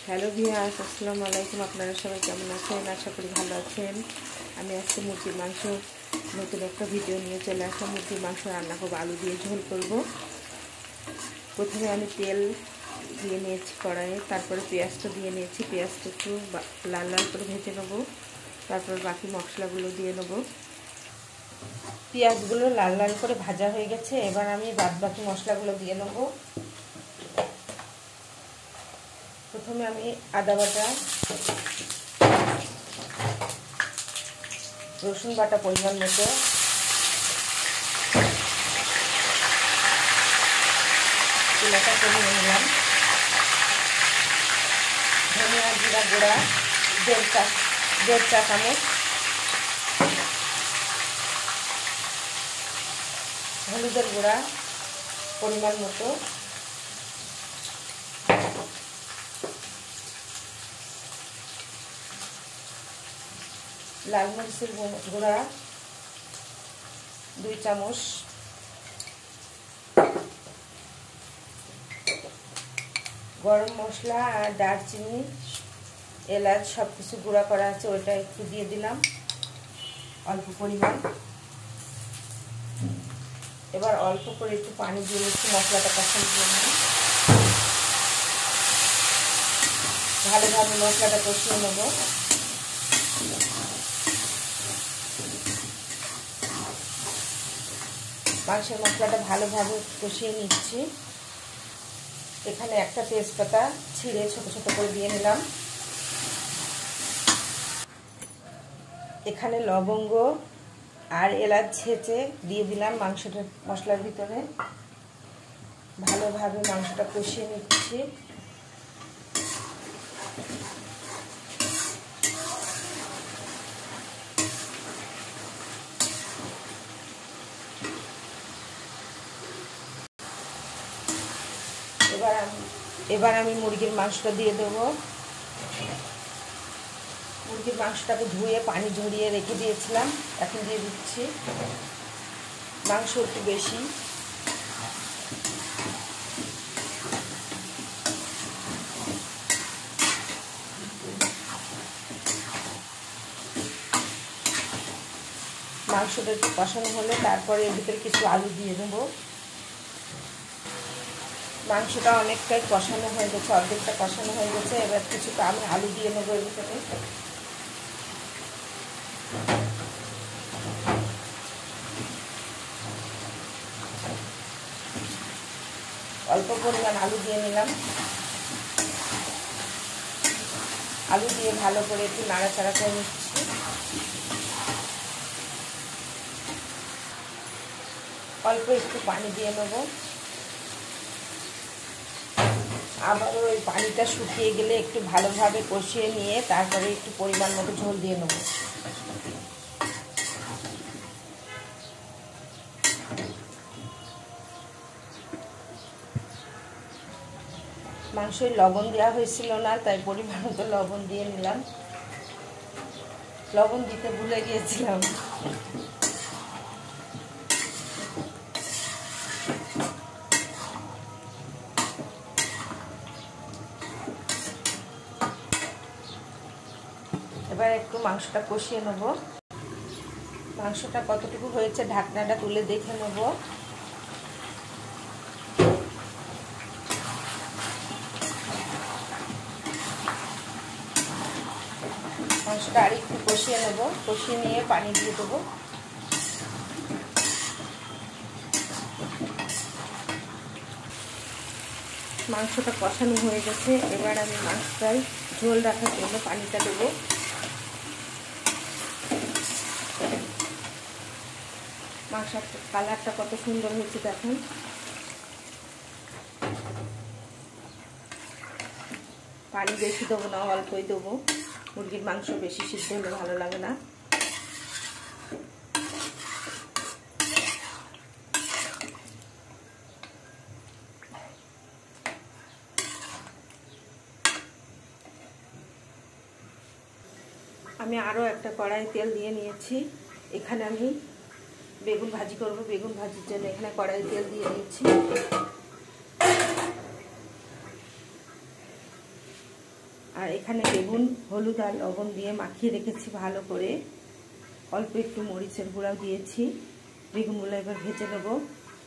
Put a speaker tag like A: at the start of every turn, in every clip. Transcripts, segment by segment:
A: Hello viewers, আসসালামু আলাইকুম। আপনারা সবাই কেমন আছেন? আশা করি ভালো আছেন। আমি আজকে মুরগির মাংস নতুন একটা ভিডিও নিয়ে চলে আসলাম। মুরগির মাংস রান্না করবো, আলু দিয়ে ঝোল করব। প্রথমে আমি তেল দিয়ে নিয়েছি কড়াইয়ে, তারপরে পেঁয়াজটা দিয়ে নিয়েছি। পেঁয়াজটা একটু লাল লাল করে ভেজে নেব, তারপর বাকি মশলাগুলো দিয়ে নেব। পেঁয়াজগুলো লাল লাল করে ভাজা হয়ে গেছে, এবার আমি বাকি মশলাগুলো দিয়ে নেব। প্রথমে আমি আদা বাটা, রসুন বাটা পরিমাণ মতো, চুলাটা কমিয়ে নিলাম। ধনিয়া জিরা গুঁড়া দেড় চা চামচ, হলুদের গুঁড়া পরিমাণ মতো, লাল মরিচের গুঁড়া 2 চামচ, গরম মশলা আর দারচিনি এলাচ সব কিছু গুঁড়া করা আছে, ওইটা একটু দিয়ে দিলাম অল্প পরিমাণ। এবার অল্প করে একটু পানি দিয়ে একটু মশলাটা কষানোর জন্য ভালোভাবে মশলাটা কষিয়ে নেব। মাংসের মশলাটা ভালোভাবে কষিয়ে নিচ্ছি। এখানে একটা তেজপাতা ছিঁড়ে ছোট ছোট করে দিয়ে নিলাম। এখানে লবঙ্গ আর এলাচ ছেঁচে দিয়ে দিলাম মশলার ভিতরে। ভালোভাবে মাংসটা কষিয়ে নিচ্ছি। এবার আমি মুরগির মাংসটা দিয়ে দেবো। মুরগির মাংসটাকে ধুয়ে পানি ঝরিয়ে রেখে দিয়েছিলাম, এখন দিয়ে দিচ্ছি। মাংস একটু বেশি, মাংসটা একটু কষানো হলে তারপরে এর ভিতরে কিছু আলু দিয়ে দেবো। মাংসটা অনেকটাই কষানো হয়ে গেছে, অর্ধেকটা কষানো হয়ে গেছে। এবার কিছুটা আমি আলু দিয়ে নেবো এর ভিতরে। অল্প পরিমাণ আলু দিয়ে নিলাম। আলু দিয়ে ভালো করে একটু নাড়াচাড়া করে নিচ্ছি। অল্প একটু পানি দিয়ে নেব। আবারও ওই পানিটা শুকিয়ে গেলে একটু ভালোভাবে কষিয়ে নিয়ে তারপরে একটু পরিমাণ মতো ঝোল দিয়ে নেব। মাংসয় লবণ দেওয়া হয়েছিল না, তাই পরিমাণ মতো লবণ দিয়ে নিলাম। লবণ দিতে ভুলে গিয়েছিলাম। এবার একটু মাংসটা কষিয়ে নেব। মাংসটা কতটুকু হয়েছে ঢাকনাটা তুলে দেখে নেব। মাংসটা আর একটু কষিয়ে নেব। কষিয়ে নিয়ে পানি দিয়ে দেবো। মাংসটা কষানো হয়ে গেছে, এবার আমি মাংসটায় ঝোল রাখার জন্য পানিটা দেবো। মাংসের কালারটা কত সুন্দর হয়েছে দেখুন। পানি বেশি দেবো না, অল্পই দেবো। মুরগির মাংস বেশি সিদ্ধ হলে ভালো লাগে না। আমি আরও একটা কড়াই তেল দিয়ে নিয়েছি। এখানে আমি বেগুন ভাজি করব। বেগুন ভাজির জন্য এখানে কড়াই তেল দিয়ে নিচ্ছি। আর এখানে বেগুন হলুদ আর লবণ দিয়ে মাখিয়ে রেখেছি ভালো করে। অল্প একটু মরিচের গুঁড়াও দিয়েছি। বেগুনগুলো এবার ভেজে নেব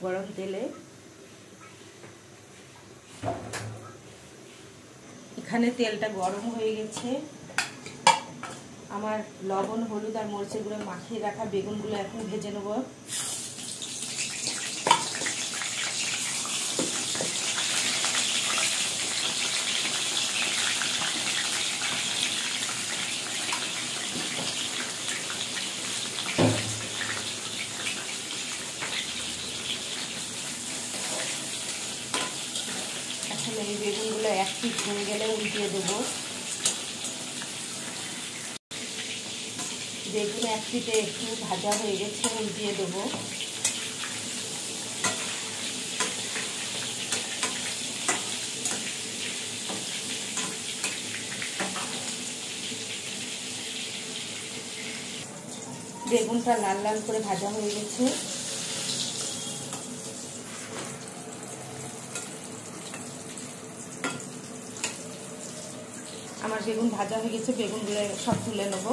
A: গরম তেলে। এখানে তেলটা গরম হয়ে গেছে। আমার লবণ হলুদ আর মরিচের গুঁড়ো মাখিয়ে রাখা বেগুনগুলো এখন ভেজে নেব। এখন এই বেগুনগুলো এক পিঠ হয়ে গেলে উল্টিয়ে দেবো। বেগুন এক পিঠে একটু ভাজা হয়ে গেছে, উল্টিয়ে দেবো। বেগুনটা লাল লাল করে ভাজা হয়ে গেছে। আমার বেগুন ভাজা হয়ে গেছে, বেগুনগুলো সব তুলে নেব।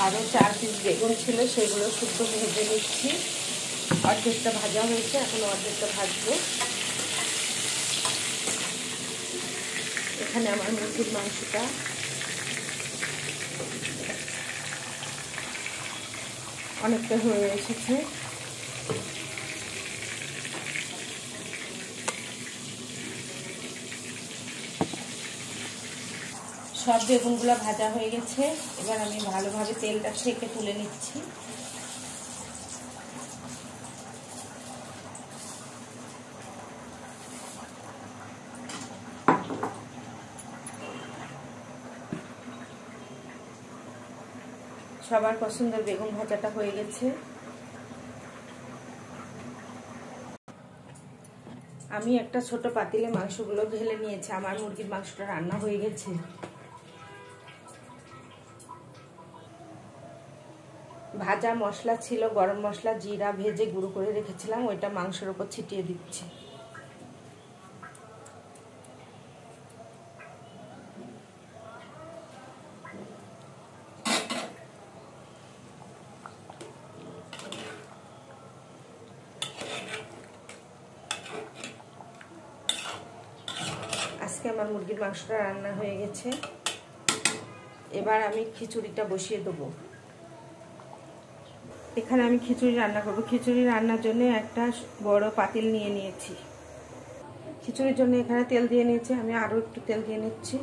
A: আরও 4 পিস বেগুন ছিল, সেগুলো শুদ্ধ ভেজে নিচ্ছি। অর্ধেকটা ভাজা হয়েছে, এখন অর্ধেকটা ভাজবো। এখানে আমার মুরগির মাংসটা অনেকটা হয়ে এসেছে। সব বেগুনগুলো ভাজা হয়ে গেছে। এবার আমি ভালোভাবে তেলটা ছেঁকে তুলে নিচ্ছি। সবার পছন্দের বেগুন ভাজাটা হয়ে গেছে। আমি একটা ছোট পাতিলে মাংসগুলো ঢেলে নিয়েছি। আমার মুরগির মাংসটা রান্না হয়ে গেছে। ভাজা মশলা ছিল, গরম মশলা জিরা ভেজে গুঁড়ো করে রেখেছিলাম, ওইটা মাংসের উপর ছিটিয়ে দিচ্ছি। আজকে আমার মুরগির মাংসটা রান্না হয়ে গেছে। এবার আমি খিচুড়িটা বসিয়ে দেবো। এখানে আমি খিচুড়ি রান্না করব। খিচুড়ি রান্নার জন্য একটা বড় পাতিল নিয়ে নিয়েছি। খিচুড়ির জন্য এখানে তেল দিয়ে নিয়েছি। আমি আরও একটু তেল দিয়ে নিচ্ছি।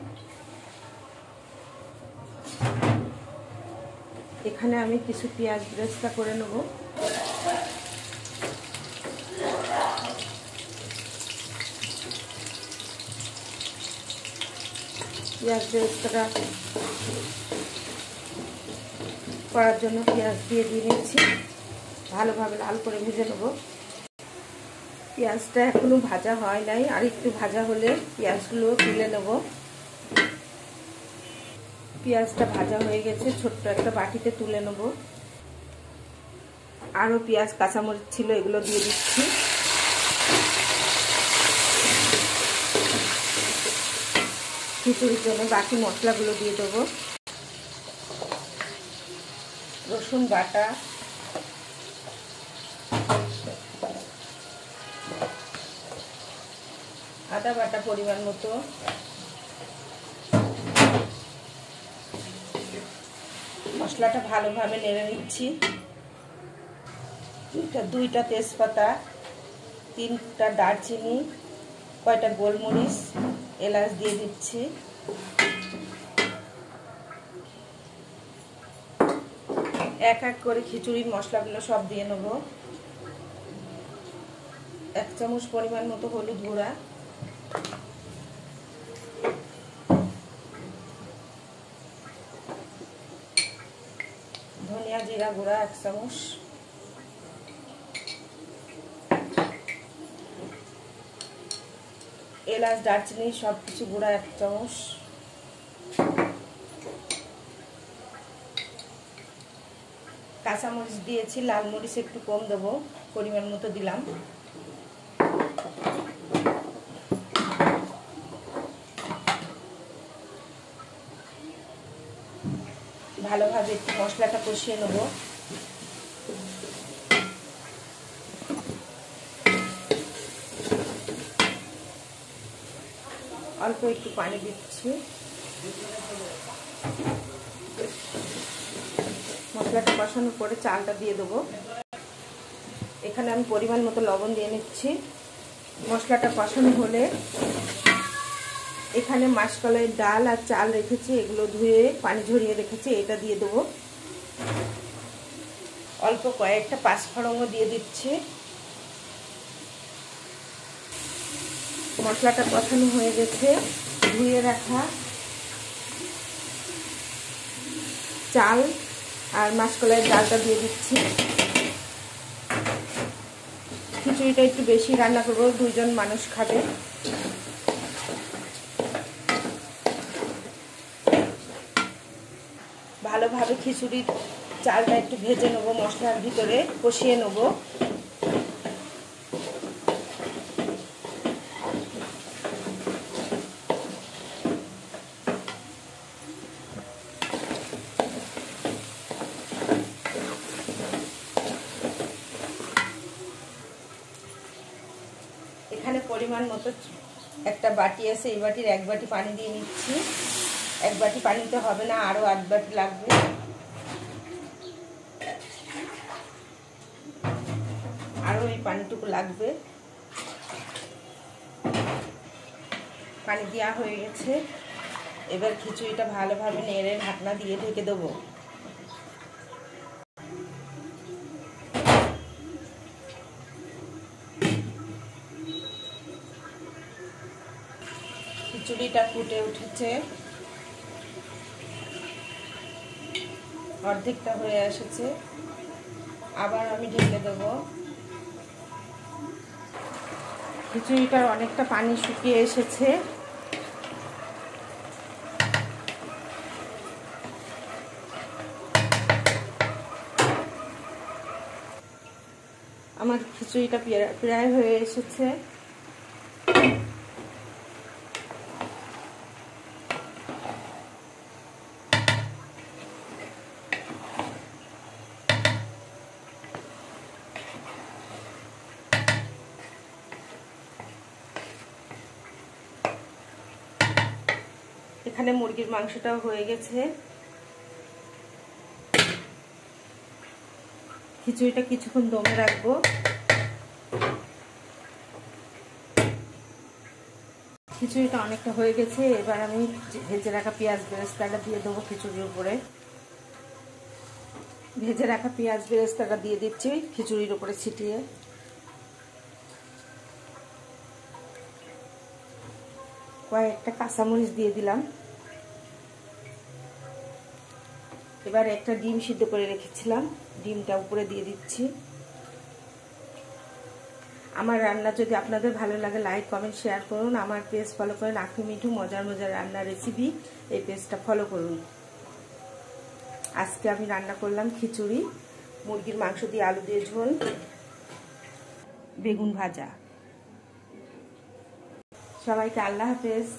A: এখানে আমি কিছু পেঁয়াজ বেরেস্তা করে নেব। পেঁয়াজ বেরেস্তাটা করার জন্য পেঁয়াজ দিয়ে নিচ্ছি। ভালোভাবে লাল করে ভেজে নেব। পেঁয়াজটা এখনো ভাজা হয় নাই, আর একটু ভাজা হলে পেঁয়াজগুলো তুলে নেব। পেঁয়াজটা ভাজা হয়ে গেছে, ছোট্ট একটা বাটিতে তুলে নেব। আরও পেঁয়াজ কাঁচামরিচ ছিল, এগুলো দিয়ে দিচ্ছি। খিচুড়ির জন্য বাকি মশলাগুলো দিয়ে দেবো। রসুন বাটা, আদা বাটা পরিমাণ মতো, মশলাটা ভালোভাবে নেড়ে নিচ্ছি। দুইটা তেজপাতা, 3টা দারচিনি, কয়টা গোলমরিচ, এলাচ দিয়ে দিচ্ছি। এক এক করে খিচুড়ির মশলাগুলো সব দিয়ে নেব। 1 চামচ পরিমাণ মতো হলুদ গুঁড়া, ধনিয়া ধনিয়া জিরা গুঁড়া 1 চামচ, এলাচ দারচিনি সবকিছু গুঁড়া 1 চামচ, কাঁচামরিচ দিয়েছি, লাল মরিচ একটু কম দেবো, পরিমাণ মতো দিলাম। ভালোভাবে একটু মশলাটা কষিয়ে নেব। অল্প একটু পানি দিচ্ছি। মশলাটা কষানোর পরে চালটা দিয়ে দেবো। এখানে আমি পরিমাণ মতো লবণ দিয়ে নিচ্ছি। মশলাটা কষানো হলে এখানে মাসকলাইয়ের ডাল আর চাল রেখেছি, এগুলো ধুয়ে পানি ঝরিয়ে রেখেছি, এটা দিয়ে দেবো। অল্প কয়েকটা পাঁচফোড়ন দিয়ে দিচ্ছি। মশলাটা কষানো হয়ে গেছে। ধুয়ে রাখা চাল আর মাসকলাইয়ের ডালটা দিয়ে দিচ্ছি। খিচুড়িটা একটু বেশি রান্না করবো, 2 জন মানুষ খাবে। ভালোভাবে খিচুড়ির চালটা একটু ভেজে নেবো, মশলার ভিতরে কষিয়ে নেবো। এখানে পরিমাণ মতো একটা বাটি আছে, এই বাটির 1 বাটি পানি দিয়ে নিচ্ছি। 1 বাটি পানিতে হবে না, আরো 8 বাটি লাগবে। আরো এই পানিটুকু লাগবে। পানি দেওয়া হয়ে গেছে। এবার খিচুড়িটা ভালোভাবে নেড়ে ঢাকনা দিয়ে ঢেকে দেবো। খিচুড়িটা ফুটে উঠেছে, অর্ধেকটা হয়ে এসেছে। আবার আমি ঢেকে দেবো। খিচুড়িটার অনেকটা পানি শুকিয়ে এসেছে। আমার খিচুড়িটা প্রায় হয়ে এসেছে। এখানে মুরগির মাংসটাও হয়ে গেছে। খিচুড়িটা কিছুক্ষণ দমে রাখবো। খিচুড়িটা অনেকটা হয়ে গেছে। এবার আমি ভেজে রাখা পেঁয়াজ বেরেস্তাটা দিয়ে দেবো খিচুড়ির উপরে। ভেজে রাখা পেঁয়াজ বেরেস্তাটা দিয়ে দিচ্ছি খিচুড়ির উপরে ছিটিয়ে। কয়েকটা কাঁচামরিচ দিয়ে দিলাম। এবার একটা ডিম সিদ্ধ করে রেখেছিলাম, ডিমটা উপরে দিয়ে দিচ্ছি। আমার রান্না যদি আপনাদের ভালো লাগে লাইক কমেন্ট শেয়ার করুন। আমার পেজ ফলো করেন, আঁখি মিঠু মজার মজার রান্নার রেসিপি, এই পেজটা ফলো করুন। আজকে আমি রান্না করলাম খিচুড়ি, মুরগির মাংস দিয়ে আলু দিয়ে ঝোল, বেগুন ভাজা। সবাইকে আল্লাহ হাফেজ।